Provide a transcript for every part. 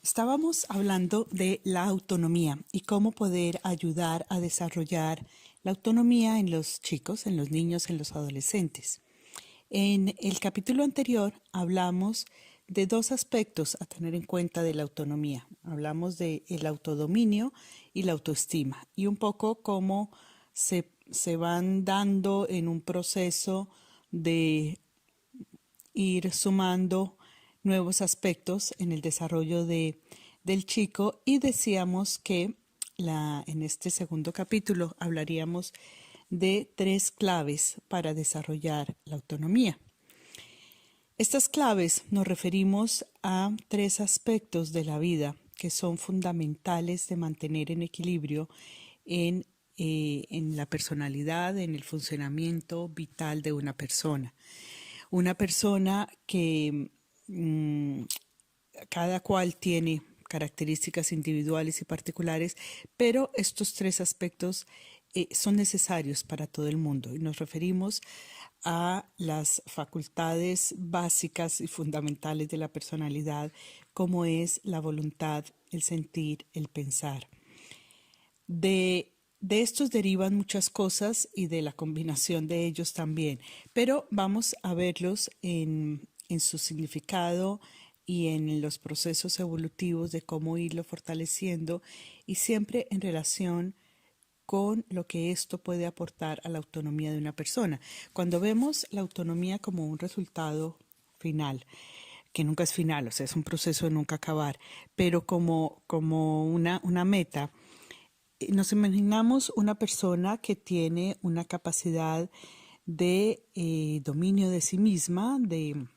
Estábamos hablando de la autonomía y cómo poder ayudar a desarrollar la autonomía en los chicos, en los niños, en los adolescentes. En el capítulo anterior hablamos de dos aspectos a tener en cuenta de la autonomía. Hablamos de el autodominio y la autoestima y un poco cómo se van dando en un proceso de ir sumando nuevos aspectos en el desarrollo del chico, y decíamos que en este segundo capítulo hablaríamos de 3 claves para desarrollar la autonomía. Estas claves nos referimos a 3 aspectos de la vida que son fundamentales de mantener en equilibrio en la personalidad, en el funcionamiento vital de una persona. Una persona que cada cual tiene características individuales y particulares, pero estos 3 aspectos son necesarios para todo el mundo, y nos referimos a las facultades básicas y fundamentales de la personalidad, como es la voluntad, el sentir, el pensar. De estos derivan muchas cosas y de la combinación de ellos también, pero vamos a verlos en su significado y en los procesos evolutivos de cómo irlo fortaleciendo, y siempre en relación con lo que esto puede aportar a la autonomía de una persona. Cuando vemos la autonomía como un resultado final, que nunca es final, o sea, es un proceso de nunca acabar, pero como una meta, nos imaginamos una persona que tiene una capacidad de dominio de sí misma, de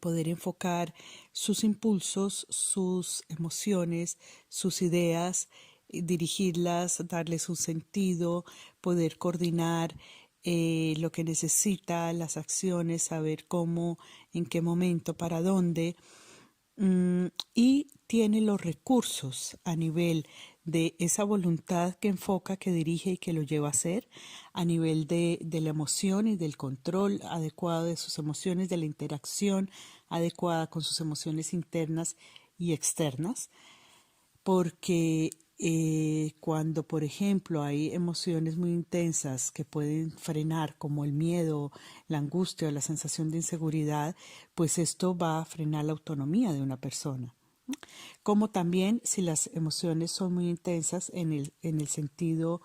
poder enfocar sus impulsos, sus emociones, sus ideas, dirigirlas, darles un sentido, poder coordinar lo que necesita, las acciones, saber cómo, en qué momento, para dónde. Y tiene los recursos a nivel de esa voluntad que enfoca, que dirige y que lo lleva a hacer, a nivel de la emoción y del control adecuado de sus emociones, de la interacción adecuada con sus emociones internas y externas, porque cuando, por ejemplo, hay emociones muy intensas que pueden frenar, como el miedo, la angustia o la sensación de inseguridad, pues esto va a frenar la autonomía de una persona. Como también si las emociones son muy intensas en el sentido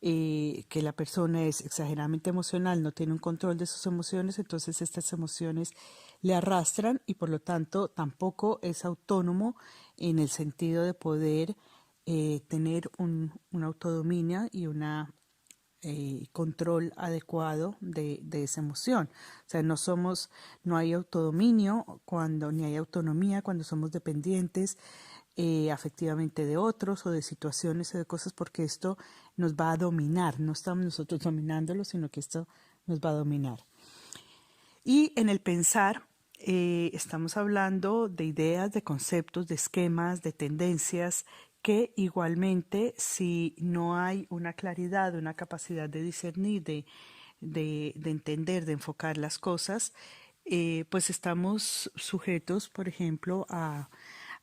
que la persona es exageradamente emocional, no tiene un control de sus emociones, entonces estas emociones le arrastran y por lo tanto tampoco es autónomo en el sentido de poder tener un autodominio y una control adecuado de esa emoción. O sea, no hay autodominio ni hay autonomía cuando somos dependientes afectivamente de otros o de situaciones o de cosas, porque esto nos va a dominar. No estamos nosotros dominándolo, sino que esto nos va a dominar. Y en el pensar estamos hablando de ideas, de conceptos, de esquemas, de tendencias que igualmente, si no hay una claridad, una capacidad de discernir, de entender, de enfocar las cosas, pues estamos sujetos, por ejemplo, a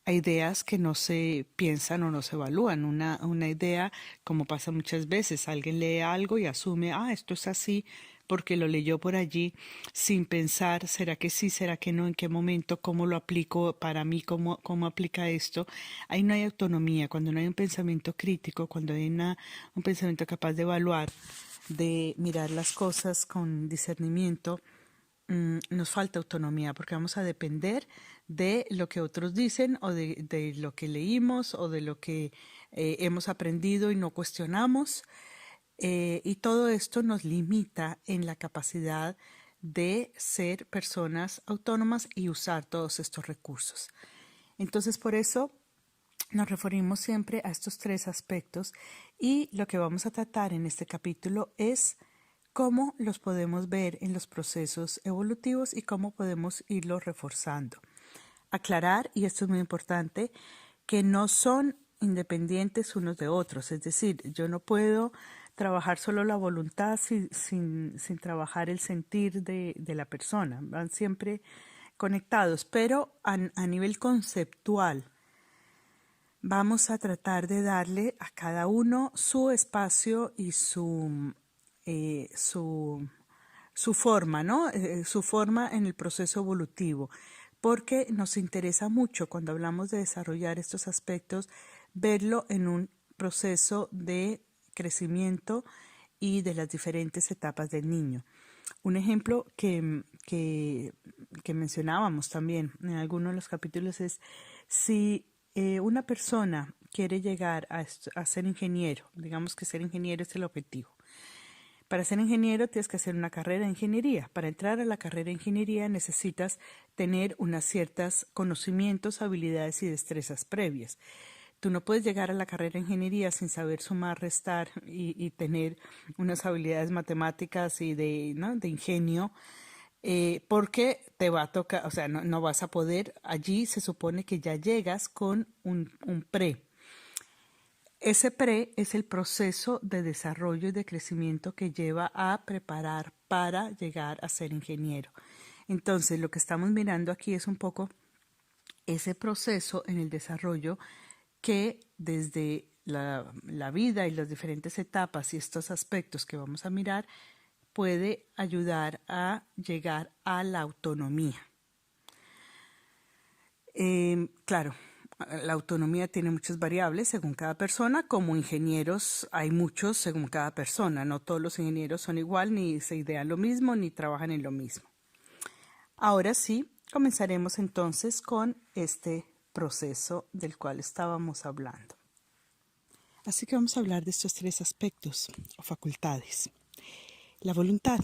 ideas que no se piensan o no se evalúan. Una idea, como pasa muchas veces, alguien lee algo y asume, esto es así porque lo leyó por allí, sin pensar, ¿será que sí, será que no, en qué momento, cómo lo aplico para mí, cómo aplica esto? Ahí no hay autonomía. Cuando no hay un pensamiento crítico, cuando hay un pensamiento capaz de evaluar, de mirar las cosas con discernimiento, nos falta autonomía, porque vamos a depender de lo que otros dicen o de lo que leímos o de lo que hemos aprendido y no cuestionamos. Y todo esto nos limita en la capacidad de ser personas autónomas y usar todos estos recursos. Entonces, por eso nos referimos siempre a estos 3 aspectos, y lo que vamos a tratar en este capítulo es cómo los podemos ver en los procesos evolutivos y cómo podemos irlos reforzando. Aclarar, y esto es muy importante, que no son independientes unos de otros, es decir, yo no puedo trabajar solo la voluntad sin trabajar el sentir de la persona, van siempre conectados, pero a nivel conceptual vamos a tratar de darle a cada uno su espacio y su forma, ¿no? Su forma en el proceso evolutivo, porque nos interesa mucho cuando hablamos de desarrollar estos aspectos, verlo en un proceso de crecimiento y de las diferentes etapas del niño. Un ejemplo que mencionábamos también en algunos de los capítulos es si una persona quiere llegar a ser ingeniero, digamos que ser ingeniero es el objetivo. Para ser ingeniero tienes que hacer una carrera de ingeniería. Para entrar a la carrera de ingeniería necesitas tener unas ciertos conocimientos, habilidades y destrezas previas. Tú no puedes llegar a la carrera de ingeniería sin saber sumar, restar y tener unas habilidades matemáticas y ¿no? de ingenio, porque te va a tocar, o sea, no vas a poder. Allí se supone que ya llegas con un pre. Ese pre es el proceso de desarrollo y de crecimiento que lleva a preparar para llegar a ser ingeniero. Entonces, lo que estamos mirando aquí es un poco ese proceso en el desarrollo que desde la vida y las diferentes etapas y estos aspectos que vamos a mirar puede ayudar a llegar a la autonomía. Claro, la autonomía tiene muchas variables según cada persona. Como ingenieros hay muchos según cada persona. No todos los ingenieros son igual, ni se idean lo mismo, ni trabajan en lo mismo. Ahora sí, comenzaremos entonces con este proceso del cual estábamos hablando. Así que vamos a hablar de estos tres aspectos o facultades. La voluntad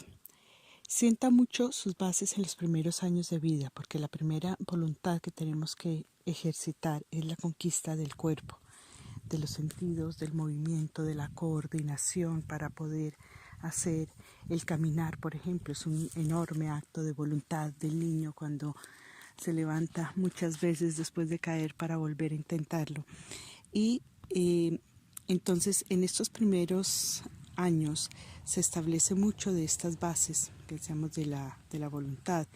sienta mucho sus bases en los primeros años de vida, porque la primera voluntad que tenemos que ejercitar es la conquista del cuerpo, de los sentidos, del movimiento, de la coordinación para poder hacer el caminar, por ejemplo. Es un enorme acto de voluntad del niño cuando se levanta muchas veces después de caer para volver a intentarlo. Y entonces en estos primeros años se establece mucho de estas bases que decíamos de la voluntad.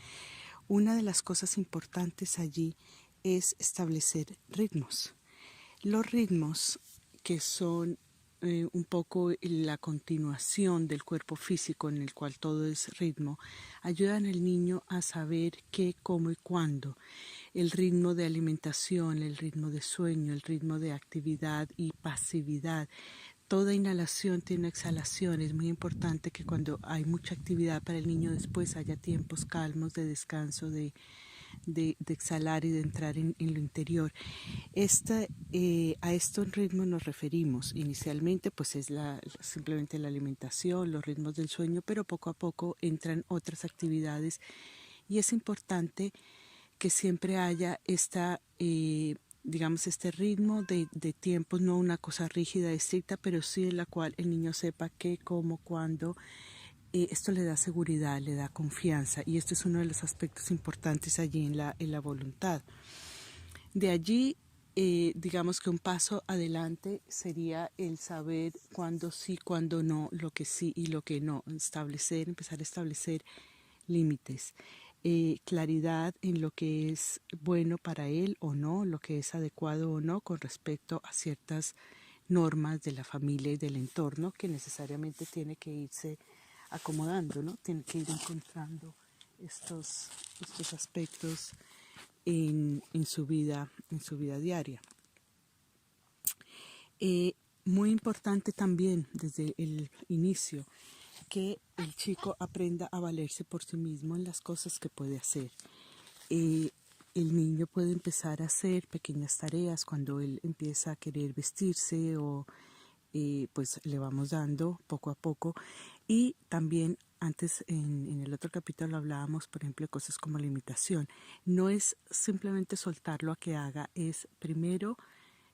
Una de las cosas importantes allí es establecer ritmos. Los ritmos que son un poco la continuación del cuerpo físico en el cual todo es ritmo, ayudan al niño a saber qué, cómo y cuándo. El ritmo de alimentación, el ritmo de sueño, el ritmo de actividad y pasividad. Toda inhalación tiene una exhalación. Es muy importante que cuando hay mucha actividad para el niño después haya tiempos calmos de descanso, de exhalar y de entrar en lo interior. A estos ritmos nos referimos. Inicialmente pues es simplemente la alimentación, los ritmos del sueño, pero poco a poco entran otras actividades y es importante que siempre haya digamos, este ritmo de tiempos, no una cosa rígida, estricta, pero sí en la cual el niño sepa qué, cómo, cuándo. Esto le da seguridad, le da confianza y esto es uno de los aspectos importantes allí en la voluntad. De allí, digamos que un paso adelante sería el saber cuándo sí, cuándo no, lo que sí y lo que no, empezar a establecer límites. Claridad en lo que es bueno para él o no, lo que es adecuado o no con respecto a ciertas normas de la familia y del entorno que necesariamente tiene que irse acomodando, ¿no? Tiene que ir encontrando estos aspectos en su vida diaria. Muy importante también desde el inicio que el chico aprenda a valerse por sí mismo en las cosas que puede hacer. El niño puede empezar a hacer pequeñas tareas cuando él empieza a querer vestirse o pues le vamos dando poco a poco. Y también antes en el otro capítulo hablábamos, por ejemplo, de cosas como la imitación. No es simplemente soltarlo a que haga, es primero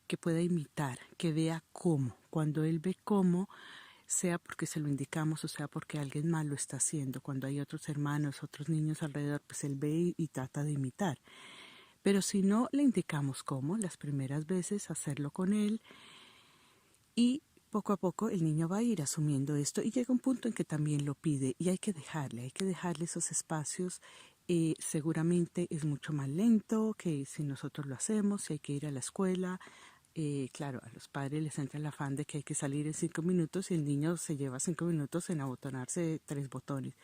que pueda imitar, que vea cómo. Cuando él ve cómo, sea porque se lo indicamos o sea porque alguien más lo está haciendo. Cuando hay otros hermanos, otros niños alrededor, pues él ve y trata de imitar. Pero si no le indicamos cómo, las primeras veces hacerlo con él y poco a poco el niño va a ir asumiendo esto y llega un punto en que también lo pide y hay que dejarle esos espacios seguramente es mucho más lento que si nosotros lo hacemos, si hay que ir a la escuela. Claro, a los padres les entra el afán de que hay que salir en 5 minutos y el niño se lleva 5 minutos en abotonarse 3 botones.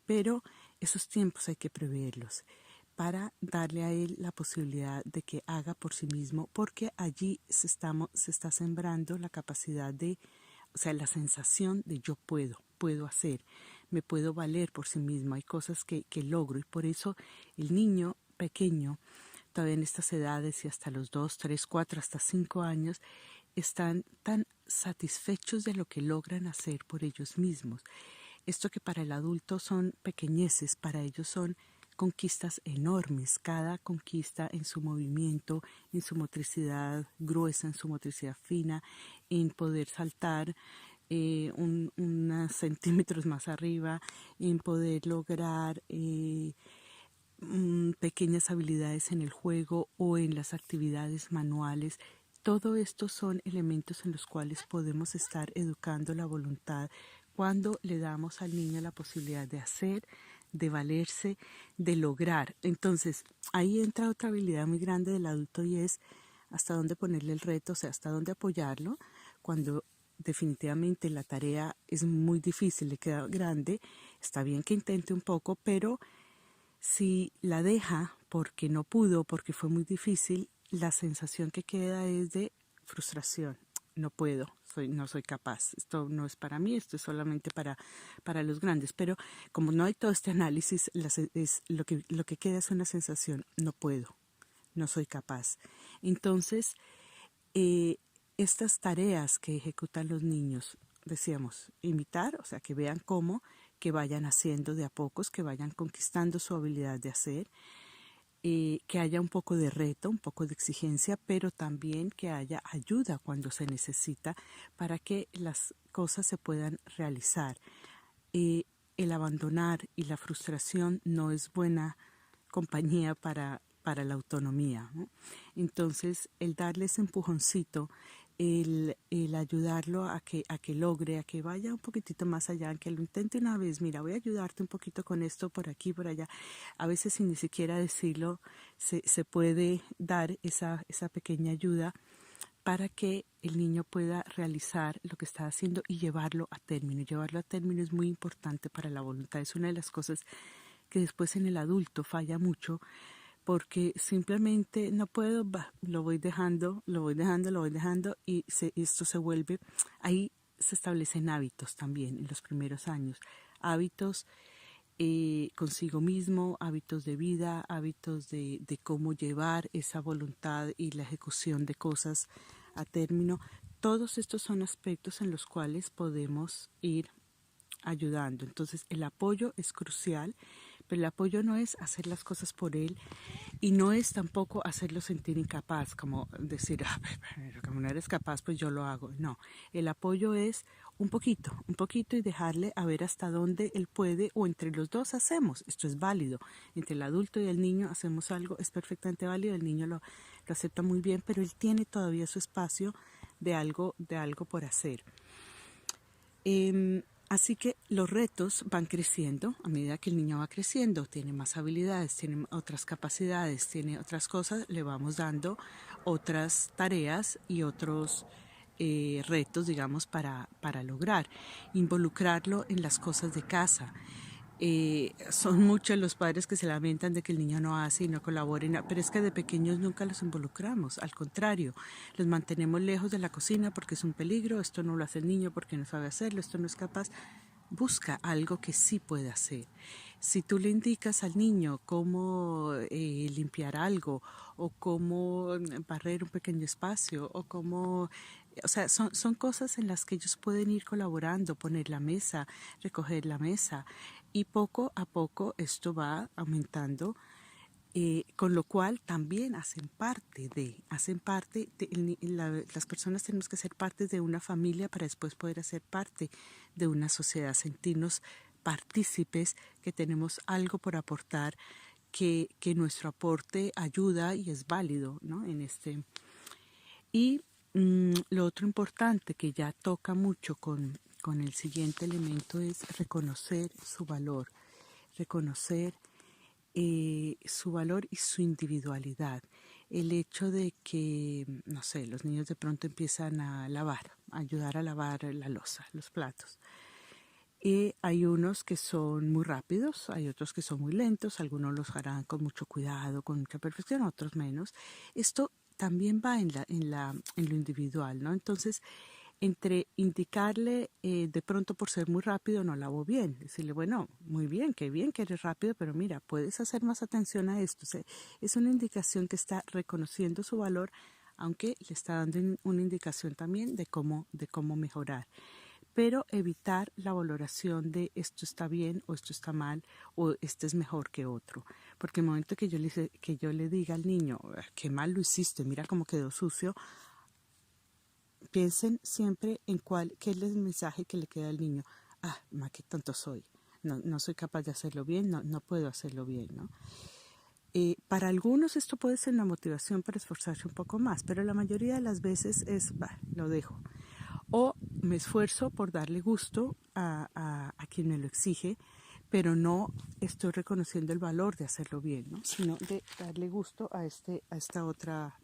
Pero esos tiempos hay que preverlos para darle a él la posibilidad de que haga por sí mismo, porque allí se está sembrando la capacidad de, o sea, la sensación de yo puedo hacer, me puedo valer por sí mismo, hay cosas que logro, y por eso el niño pequeño, todavía en estas edades y hasta los 2, 3, 4, hasta 5 años, están tan satisfechos de lo que logran hacer por ellos mismos. Esto que para el adulto son pequeñeces, para ellos son conquistas enormes, cada conquista en su movimiento, en su motricidad gruesa, en su motricidad fina, en poder saltar unos centímetros más arriba, en poder lograr pequeñas habilidades en el juego o en las actividades manuales. Todo esto son elementos en los cuales podemos estar educando la voluntad cuando le damos al niño la posibilidad de hacer, de valerse, de lograr. Entonces, ahí entra otra habilidad muy grande del adulto y es hasta dónde ponerle el reto, o sea, hasta dónde apoyarlo cuando definitivamente la tarea es muy difícil, le queda grande. Está bien que intente un poco, pero si la deja porque no pudo, porque fue muy difícil, la sensación que queda es de frustración. No puedo, no soy capaz, esto no es para mí, esto es solamente para los grandes. Pero como no hay todo este análisis, lo que queda es una sensación, no puedo, no soy capaz. Entonces, estas tareas que ejecutan los niños, decíamos, imitar, o sea, que vean cómo, que vayan haciendo de a pocos, que vayan conquistando su habilidad de hacer, que haya un poco de reto, un poco de exigencia, pero también que haya ayuda cuando se necesita para que las cosas se puedan realizar. El abandonar y la frustración no es buena compañía para la autonomía, ¿no? Entonces, el darle ese empujoncito, el ayudarlo a que logre, a que vaya un poquitito más allá, que lo intente una vez, mira, voy a ayudarte un poquito con esto por aquí, por allá. A veces sin ni siquiera decirlo, se puede dar esa pequeña ayuda para que el niño pueda realizar lo que está haciendo y llevarlo a término. Llevarlo a término es muy importante para la voluntad. Es una de las cosas que después en el adulto falla mucho, porque simplemente no puedo, lo voy dejando y esto se vuelve, ahí se establecen hábitos también en los primeros años, hábitos consigo mismo, hábitos de vida, hábitos de cómo llevar esa voluntad y la ejecución de cosas a término. Todos estos son aspectos en los cuales podemos ir ayudando. Entonces el apoyo es crucial, pero el apoyo no es hacer las cosas por él y no es tampoco hacerlo sentir incapaz, como decir, pero como no eres capaz, pues yo lo hago. No, el apoyo es un poquito y dejarle a ver hasta dónde él puede, o entre los dos hacemos. Esto es válido. Entre el adulto y el niño hacemos algo, es perfectamente válido, el niño lo acepta muy bien, pero él tiene todavía su espacio de algo por hacer. Así que los retos van creciendo a medida que el niño va creciendo, tiene más habilidades, tiene otras capacidades, tiene otras cosas, le vamos dando otras tareas y otros retos, digamos, para lograr involucrarlo en las cosas de casa. Son muchos los padres que se lamentan de que el niño no hace y no colabora, pero es que de pequeños nunca los involucramos, al contrario, los mantenemos lejos de la cocina porque es un peligro, esto no lo hace el niño porque no sabe hacerlo, esto no es capaz. Busca algo que sí pueda hacer. Si tú le indicas al niño cómo limpiar algo o cómo barrer un pequeño espacio o cómo, o sea, son cosas en las que ellos pueden ir colaborando, poner la mesa, recoger la mesa, y poco a poco esto va aumentando, con lo cual también hacen parte las personas tenemos que ser parte de una familia para después poder hacer parte de una sociedad, sentirnos partícipes, que tenemos algo por aportar, que nuestro aporte ayuda y es válido, ¿no? Y lo otro importante que ya toca mucho con el siguiente elemento es reconocer su valor, reconocer su valor y su individualidad. El hecho de que, no sé, los niños de pronto empiezan a lavar, a ayudar a lavar la loza, los platos. Hay unos que son muy rápidos, hay otros que son muy lentos, algunos los harán con mucho cuidado, con mucha perfección, otros menos. Esto también va en lo individual, ¿no? Entonces, entre indicarle de pronto por ser muy rápido no lavo bien, decirle, bueno, muy bien que eres rápido, pero mira, puedes hacer más atención a esto. O sea, es una indicación que está reconociendo su valor, aunque le está dando una indicación también de cómo mejorar, pero evitar la valoración de esto está bien o esto está mal o este es mejor que otro, porque el momento que yo le diga al niño, qué mal lo hiciste, mira cómo quedó sucio, piensen siempre en qué es el mensaje que le queda al niño. Qué tonto soy, no soy capaz de hacerlo bien, no puedo hacerlo bien, ¿no? Para algunos esto puede ser una motivación para esforzarse un poco más, pero la mayoría de las veces es, lo dejo. O me esfuerzo por darle gusto a quien me lo exige, pero no estoy reconociendo el valor de hacerlo bien, ¿no? Sino de darle gusto a esta otra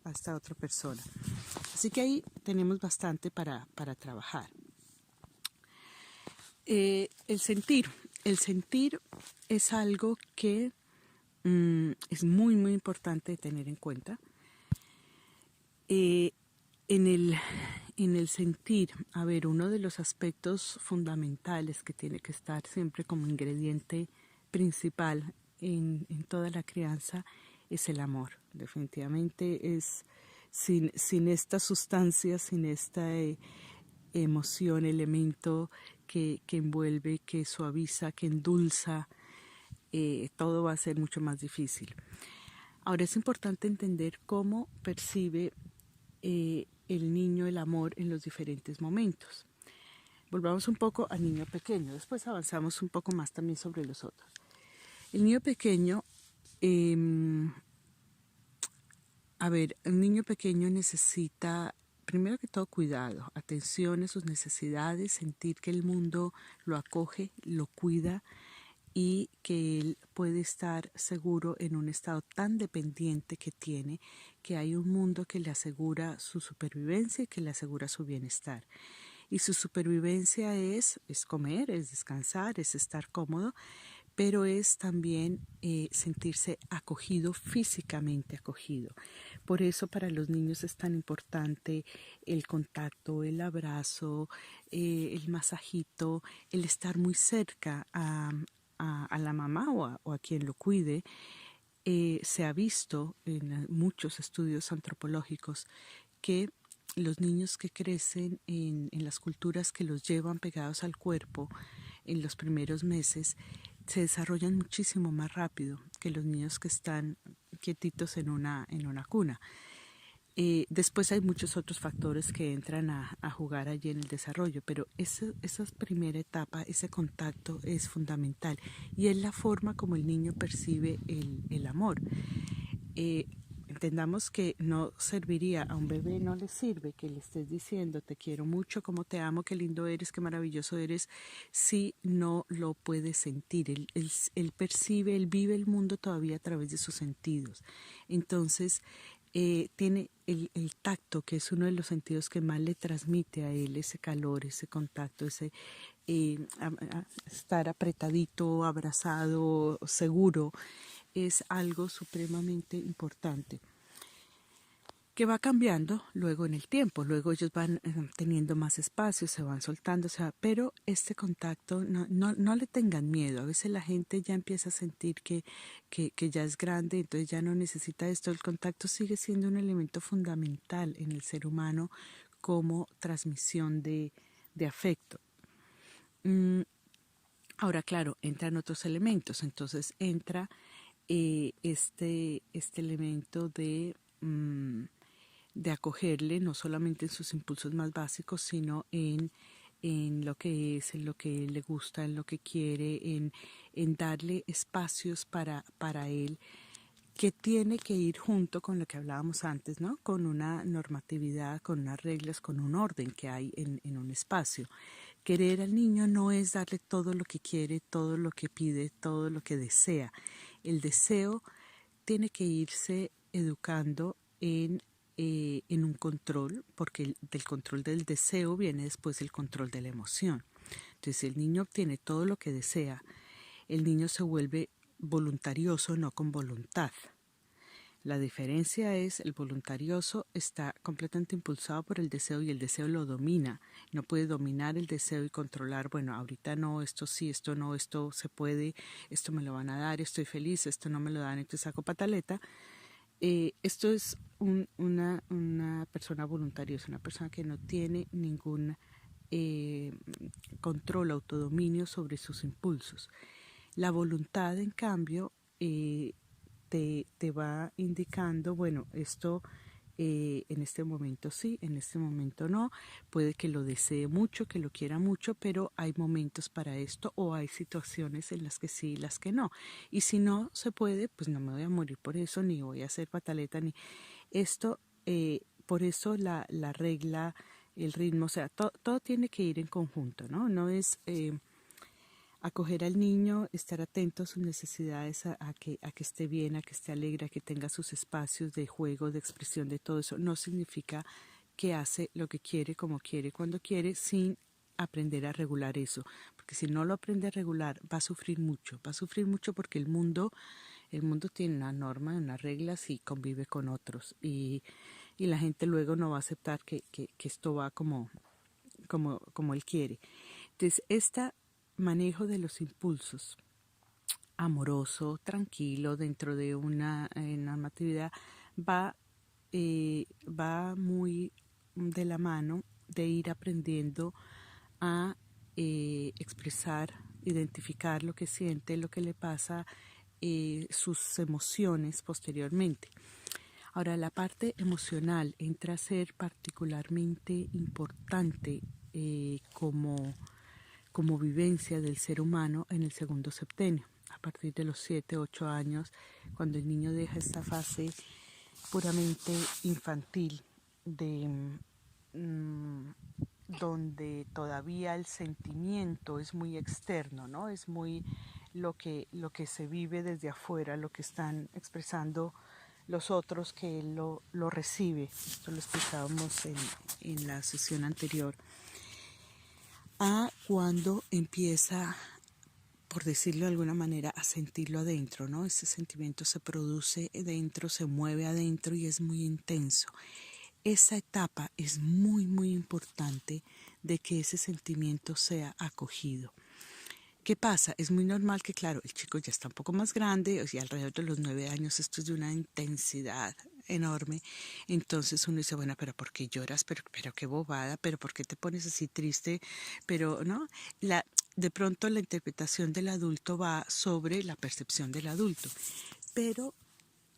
persona. Así que ahí tenemos bastante para trabajar. El sentir es algo que es muy, muy importante tener en cuenta. En el sentir, a ver, uno de los aspectos fundamentales que tiene que estar siempre como ingrediente principal en toda la crianza es el amor. Definitivamente es sin esta sustancia, sin esta emoción, elemento que envuelve, que suaviza, que endulza, todo va a ser mucho más difícil. Ahora es importante entender cómo percibe el niño el amor en los diferentes momentos. Volvamos un poco al niño pequeño, después avanzamos un poco más también sobre los otros. El niño pequeño, el niño pequeño necesita primero que todo cuidado, atención a sus necesidades, sentir que el mundo lo acoge, lo cuida y que él puede estar seguro en un estado tan dependiente que tiene, que hay un mundo que le asegura su supervivencia y que le asegura su bienestar. Y su supervivencia es comer, es descansar, es estar cómodo, pero es también sentirse acogido, físicamente acogido. Por eso para los niños es tan importante el contacto, el abrazo, el masajito, el estar muy cerca a la mamá o a quien lo cuide. Se ha visto en muchos estudios antropológicos que los niños que crecen en las culturas que los llevan pegados al cuerpo en los primeros meses se desarrollan muchísimo más rápido que los niños que están quietitos en una cuna. Después hay muchos otros factores que entran a jugar allí en el desarrollo, pero esa primera etapa, ese contacto es fundamental y es la forma como el niño percibe el amor. Entendamos que no serviría, a un bebé no le sirve que le estés diciendo te quiero mucho, cómo te amo, qué lindo eres, qué maravilloso eres, si no lo puede sentir. Él percibe, él vive el mundo todavía a través de sus sentidos. Entonces, tiene el tacto, que es uno de los sentidos que más le transmite a él ese calor, ese contacto, ese estar apretadito, abrazado, seguro, es algo supremamente importante que va cambiando luego en el tiempo. Luego ellos van teniendo más espacio, se van soltando, pero este contacto no le tengan miedo. A veces la gente ya empieza a sentir que ya es grande, entonces ya no necesita esto. El contacto sigue siendo un elemento fundamental en el ser humano como transmisión de afecto. Ahora, claro, entran otros elementos. Entonces entra este elemento de acogerle, no solamente en sus impulsos más básicos, sino en lo que es, en lo que le gusta, en lo que quiere, en darle espacios para él, que tiene que ir junto con lo que hablábamos antes, ¿no? Con una normatividad, con unas reglas, con un orden que hay en un espacio. Querer al niño no es darle todo lo que quiere, todo lo que pide, todo lo que desea. El deseo tiene que irse educando en un control, porque del control del deseo viene después el control de la emoción. Entonces, si el niño obtiene todo lo que desea, el niño se vuelve voluntarioso, no con voluntad. La diferencia es, el voluntarioso está completamente impulsado por el deseo y el deseo lo domina. No puede dominar el deseo y controlar, bueno, ahorita no, esto sí, esto no, esto se puede, esto me lo van a dar, estoy feliz, esto no me lo dan, entonces saco pataleta. Esto es una persona voluntariosa, una persona que no tiene ningún control, autodominio sobre sus impulsos. La voluntad, en cambio, te va indicando, bueno, esto en este momento sí, en este momento no, puede que lo desee mucho, que lo quiera mucho, pero hay momentos para esto o hay situaciones en las que sí y las que no. Y si no se puede, pues no me voy a morir por eso, ni voy a hacer pataleta, ni esto, por eso la regla, el ritmo, o sea, todo tiene que ir en conjunto, ¿no? No es acoger al niño, estar atento a sus necesidades, a que esté bien, a que esté alegre, a que tenga sus espacios de juego, de expresión, de todo eso. No significa que hace lo que quiere, como quiere, cuando quiere, sin aprender a regular eso. Porque si no lo aprende a regular, va a sufrir mucho porque el mundo tiene una norma, unas reglas y convive con otros. Y la gente luego no va a aceptar que esto va como él quiere. Entonces, este manejo de los impulsos, amoroso, tranquilo, dentro de una normatividad, va muy de la mano de ir aprendiendo a expresar, identificar lo que siente, lo que le pasa, sus emociones posteriormente. Ahora, la parte emocional entra a ser particularmente importante como vivencia del ser humano en el segundo septenio, a partir de los 7, 8 años, cuando el niño deja esta fase puramente infantil donde todavía el sentimiento es muy externo, ¿no? Es muy lo que se vive desde afuera, lo que están expresando los otros, que él lo recibe. Esto lo explicábamos en la sesión anterior. A cuando empieza, por decirlo de alguna manera, a sentirlo adentro, ¿no? Ese sentimiento se produce dentro, se mueve adentro y es muy intenso. Esa etapa es muy, muy importante de que ese sentimiento sea acogido. ¿Qué pasa? Es muy normal que, claro, el chico ya está un poco más grande, o sea, alrededor de los 9 años, esto es de una intensidad enorme. Entonces uno dice, bueno, pero ¿por qué lloras? Pero qué bobada, pero ¿por qué te pones así triste? Pero, ¿no? De pronto la interpretación del adulto va sobre la percepción del adulto. Pero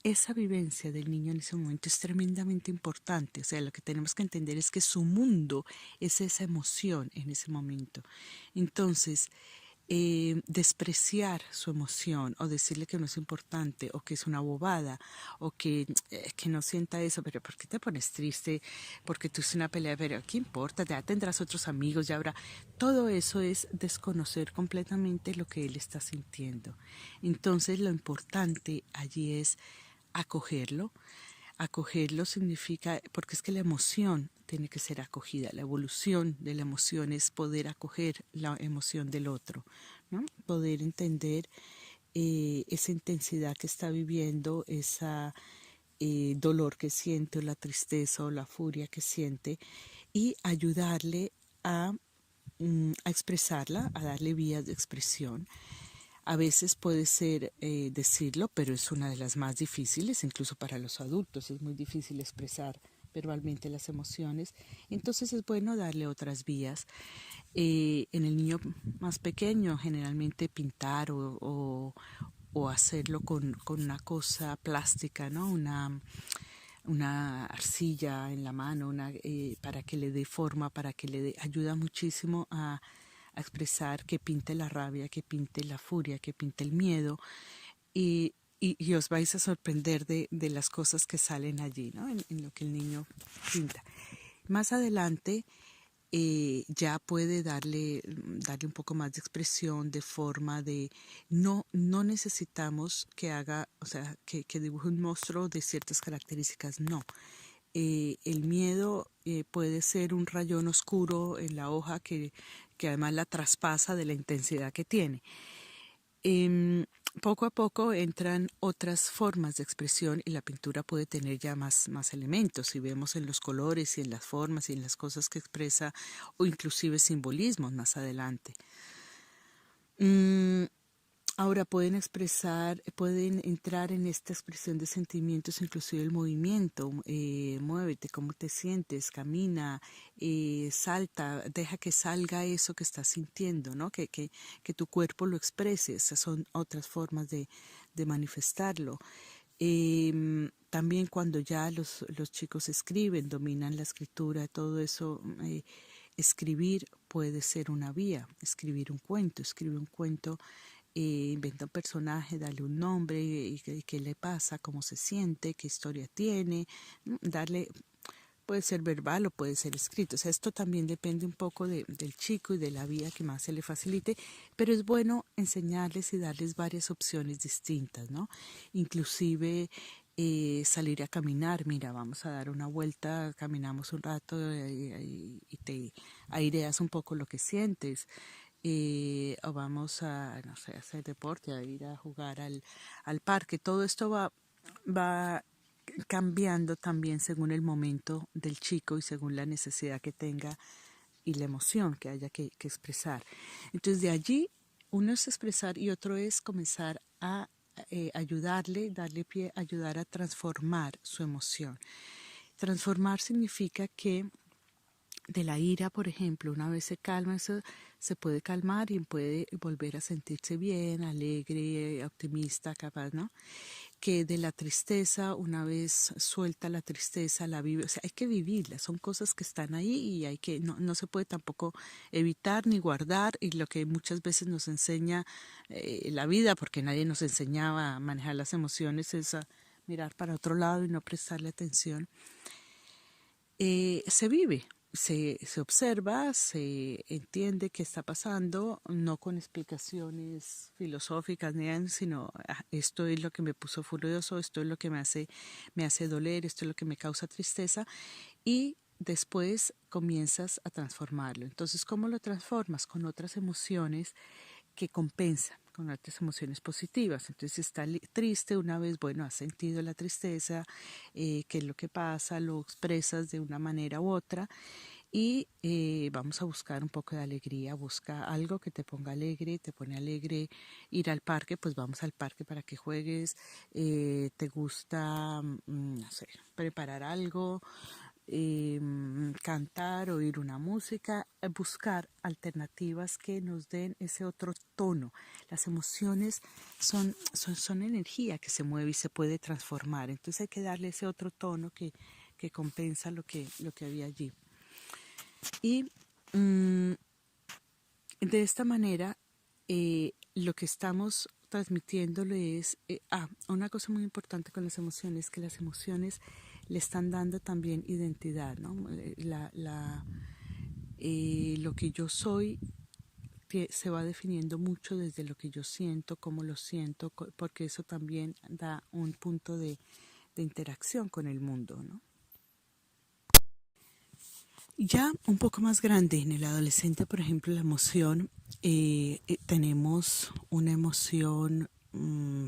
esa vivencia del niño en ese momento es tremendamente importante. O sea, lo que tenemos que entender es que su mundo es esa emoción en ese momento. Entonces, despreciar su emoción o decirle que no es importante o que es una bobada o que no sienta eso, pero ¿por qué te pones triste? Porque tuviste una pelea, pero ¿qué importa? Ya tendrás otros amigos, ya habrá. Todo eso es desconocer completamente lo que él está sintiendo. Entonces lo importante allí es acogerlo. Acogerlo significa, porque es que la emoción tiene que ser acogida, la evolución de la emoción es poder acoger la emoción del otro, ¿no? Poder entender esa intensidad que está viviendo, esa dolor que siente, o la tristeza o la furia que siente, y ayudarle a expresarla, a darle vías de expresión. A veces puede ser decirlo, pero es una de las más difíciles, incluso para los adultos. Es muy difícil expresar verbalmente las emociones. Entonces es bueno darle otras vías. En el niño más pequeño, generalmente pintar o hacerlo con una cosa plástica, ¿no? Una arcilla en la mano, para que le dé forma, para que le dé, ayuda muchísimo a expresar, que pinte la rabia, que pinte la furia, que pinte el miedo, y os vais a sorprender de las cosas que salen allí, ¿no? En lo que el niño pinta. Más adelante ya puede darle un poco más de expresión, de forma de, no necesitamos que haga, o sea, que dibuje un monstruo de ciertas características, no. El miedo puede ser un rayón oscuro en la hoja que además la traspasa de la intensidad que tiene. Em, Poco a poco entran otras formas de expresión y la pintura puede tener ya más elementos. Si vemos en los colores y en las formas y en las cosas que expresa, o inclusive simbolismos más adelante. Mm, Ahora pueden entrar en esta expresión de sentimientos, inclusive el movimiento. Muévete, cómo te sientes, camina, salta, deja que salga eso que estás sintiendo, ¿no? Que tu cuerpo lo exprese. Esas son otras formas de manifestarlo. También cuando ya los chicos escriben, dominan la escritura, todo eso, escribir puede ser una vía. Escribe un cuento, inventa un personaje, dale un nombre, qué le pasa, cómo se siente, qué historia tiene, darle, puede ser verbal o puede ser escrito. O sea, esto también depende un poco del chico y de la vía que más se le facilite, pero es bueno enseñarles y darles varias opciones distintas, ¿no? Inclusive salir a caminar, mira, vamos a dar una vuelta, caminamos un rato y te aireas un poco lo que sientes. O vamos a, no sé, hacer deporte, a ir a jugar al parque. Todo esto va cambiando también según el momento del chico y según la necesidad que tenga y la emoción que haya que expresar. Entonces de allí uno es expresar y otro es comenzar a darle pie, ayudar a transformar su emoción. Transformar significa que de la ira, por ejemplo, una vez se calma, eso se puede calmar y puede volver a sentirse bien, alegre, optimista, capaz, ¿no? Que de la tristeza, una vez suelta la tristeza, la vive, o sea, hay que vivirla, son cosas que están ahí y no se puede tampoco evitar ni guardar, y lo que muchas veces nos enseña la vida, porque nadie nos enseñaba a manejar las emociones, es a mirar para otro lado y no prestarle atención. Se vive, se observa, se entiende qué está pasando, no con explicaciones filosóficas, sino esto es lo que me puso furioso, esto es lo que me hace doler, esto es lo que me causa tristeza, y después comienzas a transformarlo. Entonces, ¿cómo lo transformas? Con otras emociones que compensan, con otras emociones positivas. Entonces, si está triste una vez, bueno, has sentido la tristeza, qué es lo que pasa, lo expresas de una manera u otra, y vamos a buscar un poco de alegría. Busca algo que te ponga alegre, te pone alegre. Ir al parque, pues vamos al parque para que juegues. Te gusta, no sé, preparar algo, cantar, oír una música, buscar alternativas que nos den ese otro tono. Las emociones son energía que se mueve y se puede transformar. Entonces hay que darle ese otro tono que compensa lo que había allí. Y de esta manera, lo que estamos transmitiéndole es, una cosa muy importante con las emociones, que las emociones le están dando también identidad, ¿no? Lo que yo soy se va definiendo mucho desde lo que yo siento, cómo lo siento, porque eso también da un punto de interacción con el mundo, ¿no? Ya un poco más grande, en el adolescente, por ejemplo, la emoción, tenemos una emoción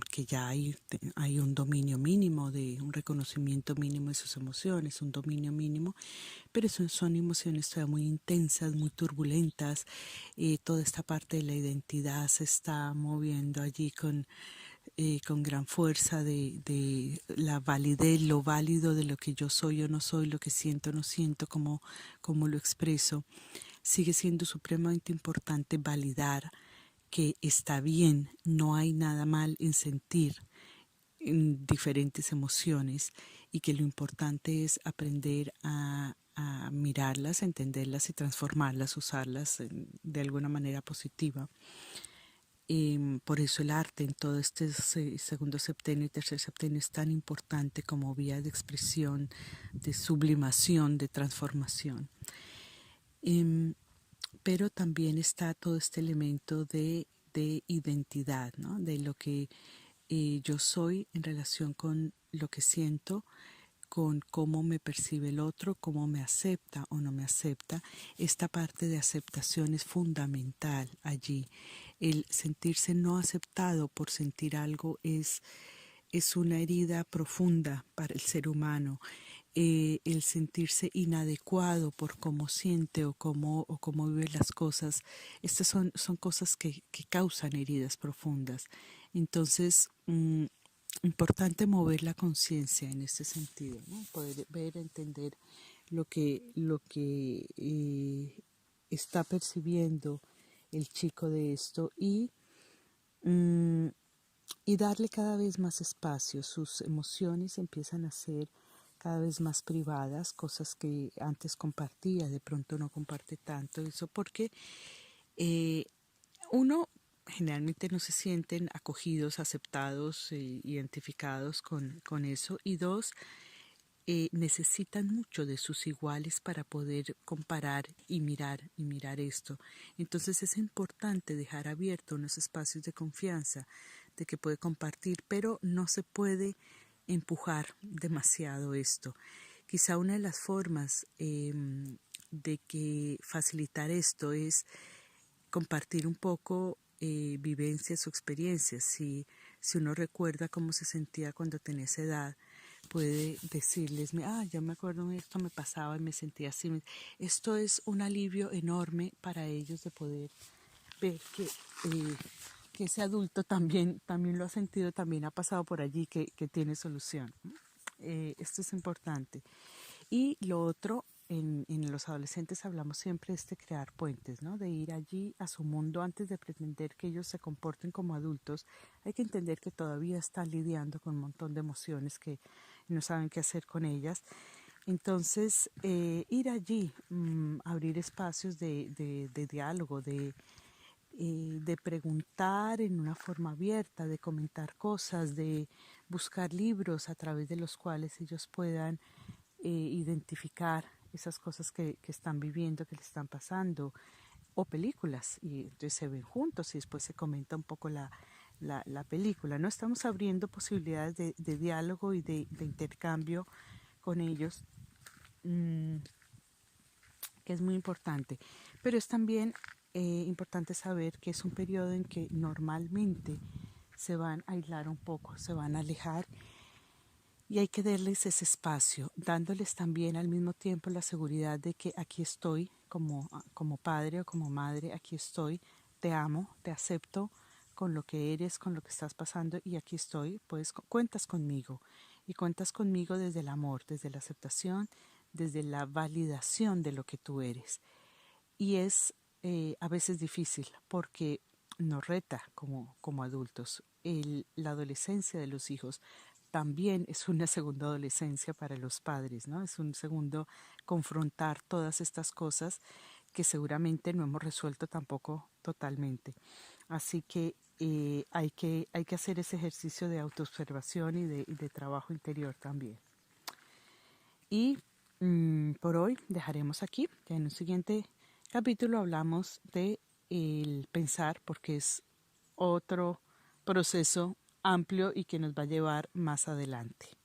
que ya hay un dominio mínimo, de un reconocimiento mínimo de sus emociones, un dominio mínimo, pero son emociones todavía muy intensas, muy turbulentas. Toda esta parte de la identidad se está moviendo allí con gran fuerza de la validez, lo válido de lo que yo soy o no soy, lo que siento o no siento, cómo lo expreso. Sigue siendo supremamente importante validar que está bien, no hay nada mal en sentir en diferentes emociones, y que lo importante es aprender a mirarlas, entenderlas y transformarlas, usarlas de alguna manera positiva. Por eso el arte en todo este segundo septenio y tercer septenio es tan importante como vía de expresión, de sublimación, de transformación. Em, pero también está todo este elemento de identidad, ¿no? De lo que yo soy en relación con lo que siento, con cómo me percibe el otro, cómo me acepta o no me acepta. Esta parte de aceptación es fundamental allí. El sentirse no aceptado por sentir algo es una herida profunda para el ser humano. El sentirse inadecuado por cómo siente o cómo vive las cosas, estas son cosas que causan heridas profundas. Entonces, importante mover la conciencia en este sentido, ¿no? Poder ver, entender lo que está percibiendo el chico de esto mm, y darle cada vez más espacio. Sus emociones empiezan a ser cada vez más privadas, cosas que antes compartía, de pronto no comparte tanto eso, porque eh, uno generalmente no se sienten acogidos, aceptados, identificados con eso, y dos, necesitan mucho de sus iguales para poder comparar y mirar esto. Entonces es importante dejar abierto unos espacios de confianza, de que puede compartir, pero no se puede empujar demasiado esto. Quizá una de las formas de que facilitar esto es compartir un poco vivencias o experiencias. Si uno recuerda cómo se sentía cuando tenía esa edad, puede decirles, yo me acuerdo esto me pasaba y me sentía así. Esto es un alivio enorme para ellos de poder ver que ese adulto también lo ha sentido, también ha pasado por allí, que tiene solución. Esto es importante. Y lo otro, en los adolescentes hablamos siempre de crear puentes, ¿no? De ir allí a su mundo antes de pretender que ellos se comporten como adultos. Hay que entender que todavía están lidiando con un montón de emociones que no saben qué hacer con ellas. Entonces, ir allí, abrir espacios de diálogo, de preguntar en una forma abierta, de comentar cosas, de buscar libros a través de los cuales ellos puedan identificar esas cosas que están viviendo, que le están pasando, o películas, y entonces se ven juntos y después se comenta un poco la película. No estamos abriendo posibilidades de diálogo y de intercambio con ellos, que es muy importante, pero es también importante saber que es un periodo en que normalmente se van a aislar un poco, se van a alejar, y hay que darles ese espacio, dándoles también al mismo tiempo la seguridad de que aquí estoy como padre o como madre, aquí estoy, te amo, te acepto con lo que eres, con lo que estás pasando, y aquí estoy, pues cuentas conmigo, y cuentas conmigo desde el amor, desde la aceptación, desde la validación de lo que tú eres. Y es a veces difícil porque nos reta como adultos. La adolescencia de los hijos también es una segunda adolescencia para los padres, ¿no? Es un segundo confrontar todas estas cosas que seguramente no hemos resuelto tampoco totalmente. Así que hay que hacer ese ejercicio de autoobservación y de trabajo interior también. Y por hoy dejaremos aquí. Ya en un siguiente capítulo hablamos de el pensar, porque es otro proceso amplio y que nos va a llevar más adelante.